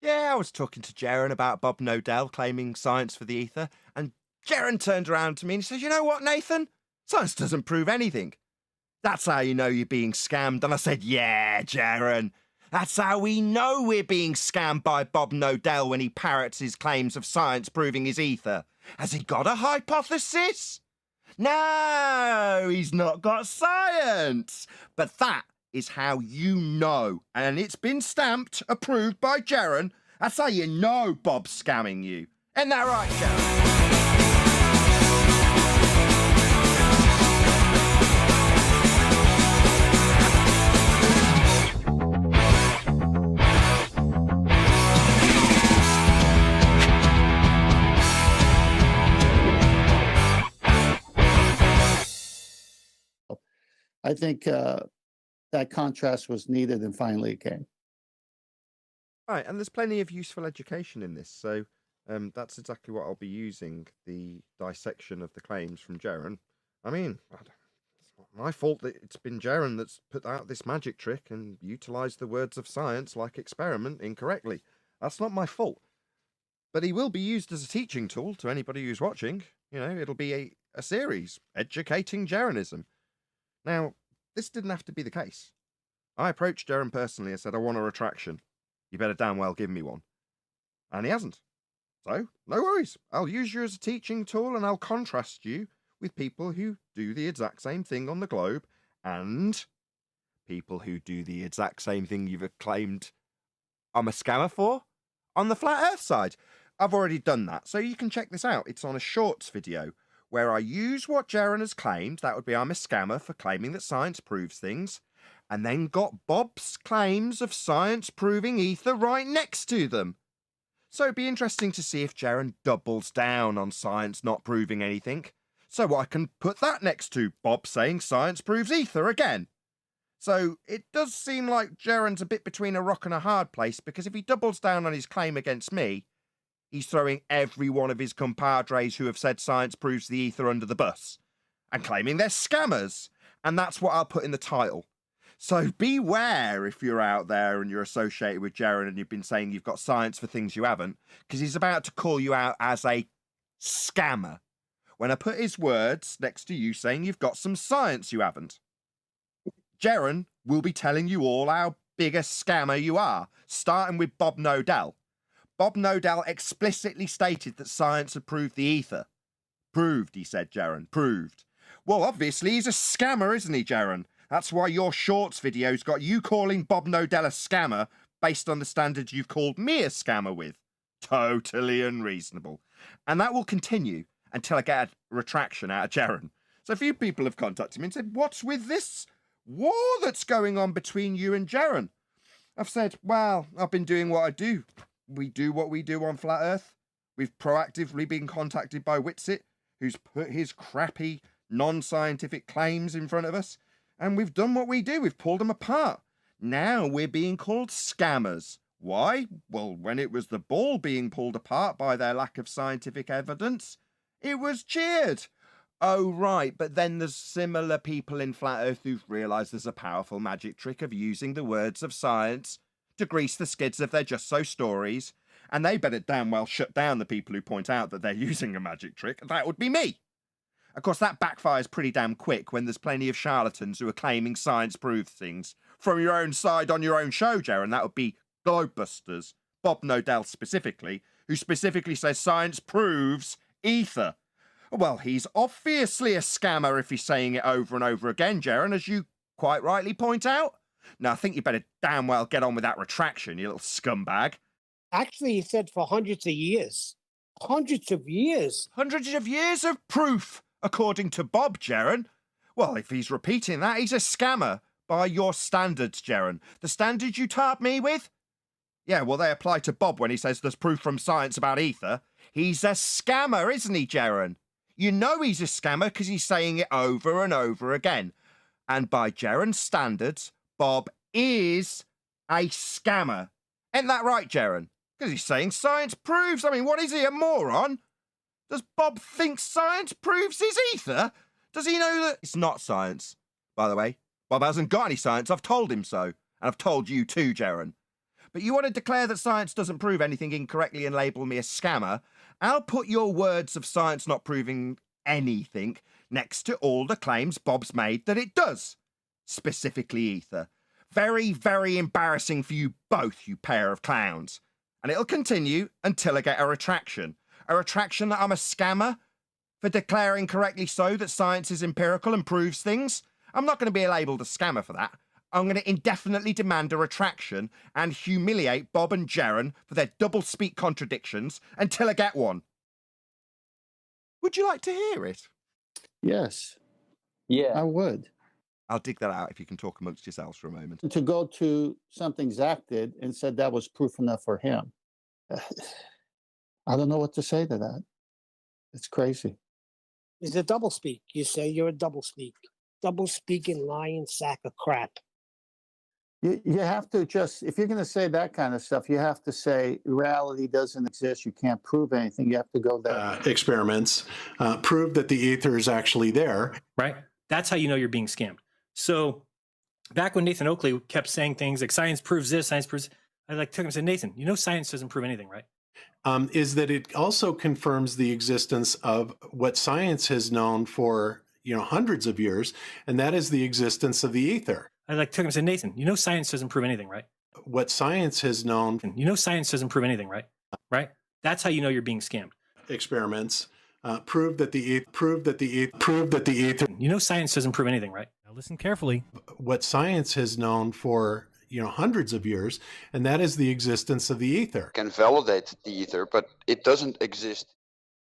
Yeah, I was talking to JERAN about Bob Nodell claiming science for the ether, and JERAN turned around to me and he says, "You know what, Nathan? Science doesn't prove anything. That's how you know you're being scammed." And I said, "Yeah, JERAN. That's how we know we're being scammed by Bob Nodell when he parrots his claims of science proving his ether. Has he got a hypothesis? No, he's not got science. But that is how you know. And it's been stamped, approved by JERAN. That's how you know Bob's scamming you. Isn't that right, JERAN?" I think that contrast was needed, and finally it came. Right, and there's plenty of useful education in this, so that's exactly what I'll be using, the dissection of the claims from JERAN. I mean, it's not my fault that it's been JERAN that's put out this magic trick and utilised the words of science like experiment incorrectly. That's not my fault. But he will be used as a teaching tool to anybody who's watching. You know, it'll be a series, Educating JERANism. Now, this didn't have to be the case. I approached JERAN personally and said, "I want a retraction. You better damn well give me one." And he hasn't. So, no worries. I'll use you as a teaching tool and I'll contrast you with people who do the exact same thing on the globe and people who do the exact same thing you've claimed I'm a scammer for on the Flat Earth side. I've already done that, so you can check this out. It's on a shorts video where I use what JERAN has claimed, that would be I'm a scammer for claiming that science proves things, and then got Bob's claims of science proving ether right next to them. So it'd be interesting to see if JERAN doubles down on science not proving anything, so I can put that next to Bob saying science proves ether again. So it does seem like JERAN's a bit between a rock and a hard place, because if he doubles down on his claim against me, he's throwing every one of his compadres who have said science proves the ether under the bus and claiming they're scammers. And that's what I'll put in the title. So beware if you're out there and you're associated with JERAN and you've been saying you've got science for things you haven't, because he's about to call you out as a scammer when I put his words next to you saying you've got some science you haven't. JERAN will be telling you all how big a scammer you are, starting with Bob Nodell. Bob Nodell explicitly stated that science had proved the ether. Proved, he said, JERAN, proved. Well, obviously he's a scammer, isn't he, JERAN? That's why your shorts video's got you calling Bob Nodell a scammer based on the standards you've called me a scammer with. Totally unreasonable. And that will continue until I get a retraction out of JERAN. So a few people have contacted me and said, "What's with this war that's going on between you and JERAN?" I've said, well, I've been doing what I do. We do what we do on Flat Earth. We've proactively been contacted by Witsit, who's put his crappy, non-scientific claims in front of us, and we've done what we do. We've pulled them apart. Now we're being called scammers. Why? Well, when it was the ball being pulled apart by their lack of scientific evidence, it was cheered. Oh, right, but then there's similar people in Flat Earth who've realised there's a powerful magic trick of using the words of science to grease the skids of their just-so stories, and they better damn well shut down the people who point out that they're using a magic trick. That would be me. Of course, that backfires pretty damn quick when there's plenty of charlatans who are claiming science proves things from your own side on your own show, JERAN. That would be Globebusters, Bob Nodell specifically, who specifically says science proves ether. Well, he's obviously a scammer if he's saying it over and over again, JERAN, as you quite rightly point out. Now, I think you better damn well get on with that retraction, you little scumbag. Actually, he said for hundreds of years. Hundreds of years. Hundreds of years of proof, according to Bob, JERAN. Well, if he's repeating that, he's a scammer by your standards, JERAN. The standards you tarred me with? Yeah, well, they apply to Bob when he says there's proof from science about ether. He's a scammer, isn't he, JERAN? You know he's a scammer because he's saying it over and over again. And by JERAN's standards, Bob is a scammer. Ain't that right, JERAN? Because he's saying science proves. I mean, what is he, a moron? Does Bob think science proves his ether? Does he know that it's not science? By the way, Bob hasn't got any science. I've told him so. And I've told you too, JERAN. but you want to declare that science doesn't prove anything incorrectly and label me a scammer, I'll put your words of science not proving anything next to all the claims Bob's made that it does. Specifically Aether. Very, very embarrassing for you both, you pair of clowns. And it'll continue until I get a retraction. A retraction that I'm a scammer for declaring correctly so that science is empirical and proves things. I'm not going to be labelled a scammer for that. I'm going to indefinitely demand a retraction and humiliate Bob and JERAN for their double-speak contradictions until I get one. Would you like to hear it? Yes, I Yeah. would. I'll dig that out if you can talk amongst yourselves for a moment. To go to something Zach did and said that was proof enough for him. I don't know what to say to that. It's crazy. It's a doublespeak. You say you're a doublespeak. Double-speaking lying sack of crap. You have to just, if you're going to say that kind of stuff, you have to say reality doesn't exist. You can't prove anything. You have to go there. Experiments prove that the ether is actually there. Right? That's how you know you're being scammed. So back when Nathan Oakley kept saying things like science proves this, science proves, I took him and said, Nathan, you know science doesn't prove anything, right? Is that it also confirms the existence of what science has known for hundreds of years, and that is the existence of the ether. I took him and said, Nathan, you know science doesn't prove anything, right? What science has known. You know science doesn't prove anything, right? Right? That's how you know you're being scammed. Experiments prove that the ether. You know science doesn't prove anything, right? Now listen carefully. What science has known for hundreds of years, and that is the existence of the ether. Can validate the ether, but it doesn't exist.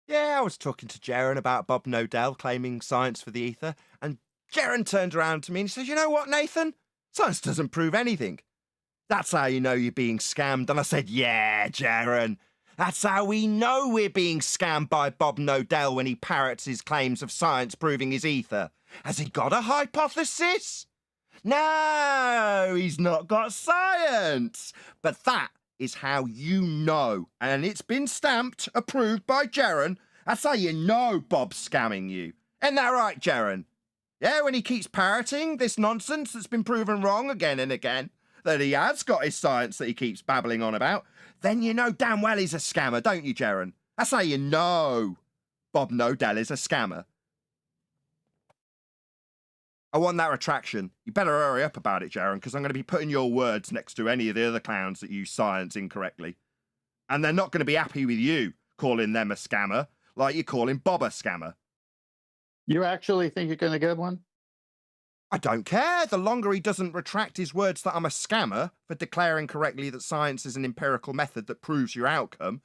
Yeah, I was talking to JERAN about Bob Nodell claiming science for the ether, and JERAN turned around to me and says, you know what, Nathan? Science doesn't prove anything. That's how you know you're being scammed. And I said, yeah, JERAN. That's how we know we're being scammed by Bob Nodell when he parrots his claims of science proving his ether. Has he got a hypothesis? No, he's not got science. But that is how you know. And it's been stamped, approved by JERAN. That's how you know Bob's scamming you. Isn't that right, JERAN? Yeah, when he keeps parroting this nonsense that's been proven wrong again and again, that he has got his science that he keeps babbling on about, then you know damn well he's a scammer, don't you, JERAN? That's how you know Bob Nodell is a scammer. I want that retraction. You better hurry up about it, JERAN, because I'm going to be putting your words next to any of the other clowns that use science incorrectly. And they're not going to be happy with you calling them a scammer like you're calling Bob a scammer. You actually think you're going to get one? I don't care. The longer he doesn't retract his words that I'm a scammer for declaring correctly that science is an empirical method that proves your outcome,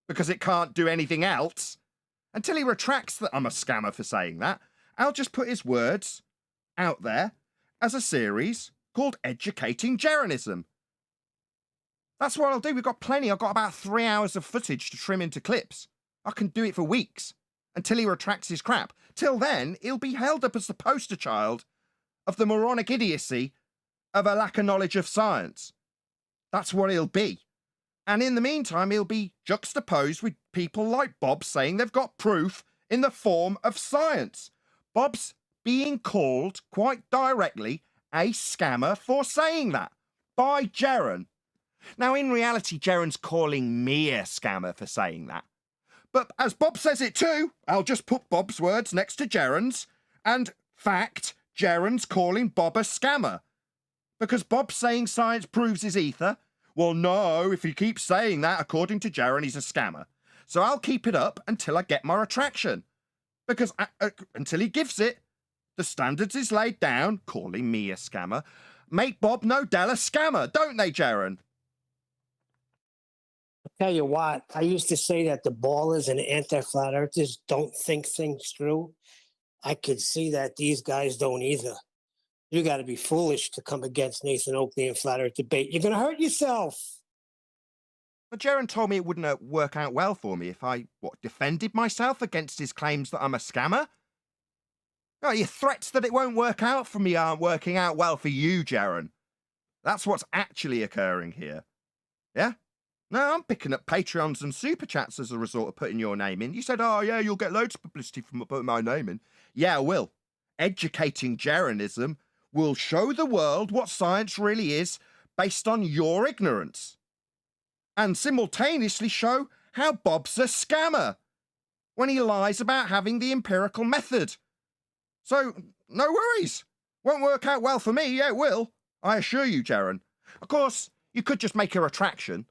because it can't do anything else, until he retracts that I'm a scammer for saying that, I'll just put his words out there as a series called Educating JERANism. That's what I'll do. We've got plenty. I've got about 3 hours of footage to trim into clips. I can do it for weeks until he retracts his crap. Till then, he'll be held up as the poster child of the moronic idiocy of a lack of knowledge of science. That's what he'll be. And in the meantime, he'll be juxtaposed with people like Bob saying they've got proof in the form of science. Bob's being called quite directly a scammer for saying that by JERAN. Now, in reality, JERAN's calling me a scammer for saying that. But as Bob says it too, I'll just put Bob's words next to JERAN's, and fact, JERAN's calling Bob a scammer. Because Bob's saying science proves his ether. Well, no, if he keeps saying that, according to JERAN, he's a scammer. So I'll keep it up until I get my retraction. Because until he gives it, the standards is laid down, calling me a scammer, make Bob Nodell a scammer, don't they, JERAN? I'll tell you what, I used to say that the ballers and anti-flat earthers don't think things through. I could see that these guys don't either. You got to be foolish to come against Nathan Oakley in flat earth debate. You're going to hurt yourself. But JERAN told me it wouldn't work out well for me if I, defended myself against his claims that I'm a scammer? Oh, your threats that it won't work out for me aren't working out well for you, JERAN. That's what's actually occurring here. Yeah? No, I'm picking up Patreons and Super Chats as a result of putting your name in. You said, oh, yeah, you'll get loads of publicity from putting my name in. Yeah, I will. Educating JERANism will show the world what science really is based on your ignorance, and simultaneously show how Bob's a scammer when he lies about having the empirical method. So, no worries. Won't work out well for me, yeah, it will. I assure you, JERAN. Of course, you could just make a retraction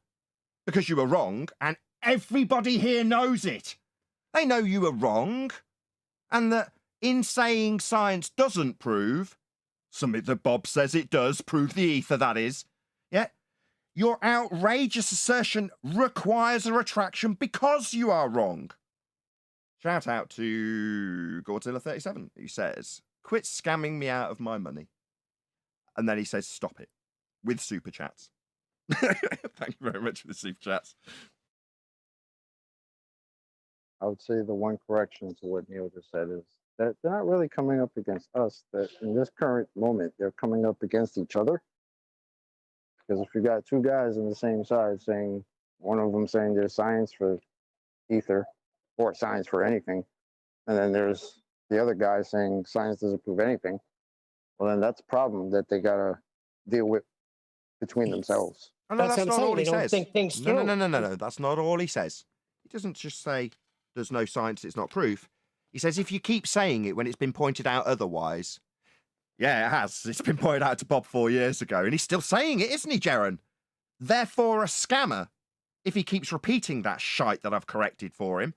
because you were wrong, and everybody here knows it. They know you were wrong, and that in saying science doesn't prove, something that Bob says it does, prove the ether, that is, yeah, your outrageous assertion requires a retraction because you are wrong. Shout out to Godzilla37, who says, quit scamming me out of my money. And then he says, stop it, with super chats. Thank you very much for the super chats. I would say the one correction to what Neil just said is that they're not really coming up against us. That in this current moment, they're coming up against each other. Because if you got two guys on the same side saying, one of them saying there's science for ether or science for anything, and then there's the other guy saying science doesn't prove anything, well, then that's a problem that they got to deal with between themselves. Oh, no, That's that's what I'm not all saying. he They don't says. think things No, through. that's not all he says. He doesn't just say there's no science, it's not proof. He says if you keep saying it when it's been pointed out otherwise. Yeah, it has. It's been pointed out to Bob 4 years ago, and he's still saying it, isn't he, JERAN? Therefore a scammer, if he keeps repeating that shite that I've corrected for him.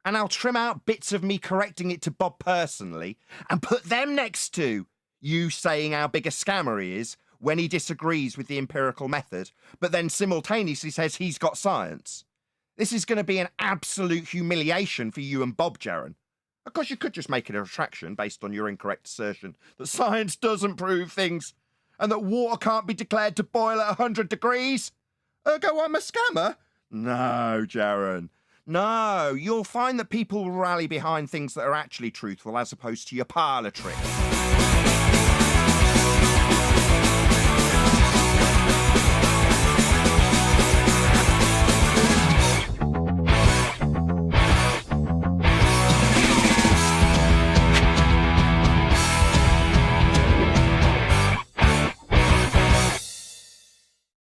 And I'll trim out bits of me correcting it to Bob personally and put them next to you saying how big a scammer he is when he disagrees with the empirical method, but then simultaneously says he's got science. This is going to be an absolute humiliation for you and Bob, JERAN. Of course, you could just make it a retraction based on your incorrect assertion that science doesn't prove things and that water can't be declared to boil at 100 degrees. Ergo, I'm a scammer? No, JERAN. No, you'll find that people will rally behind things that are actually truthful as opposed to your parlour tricks.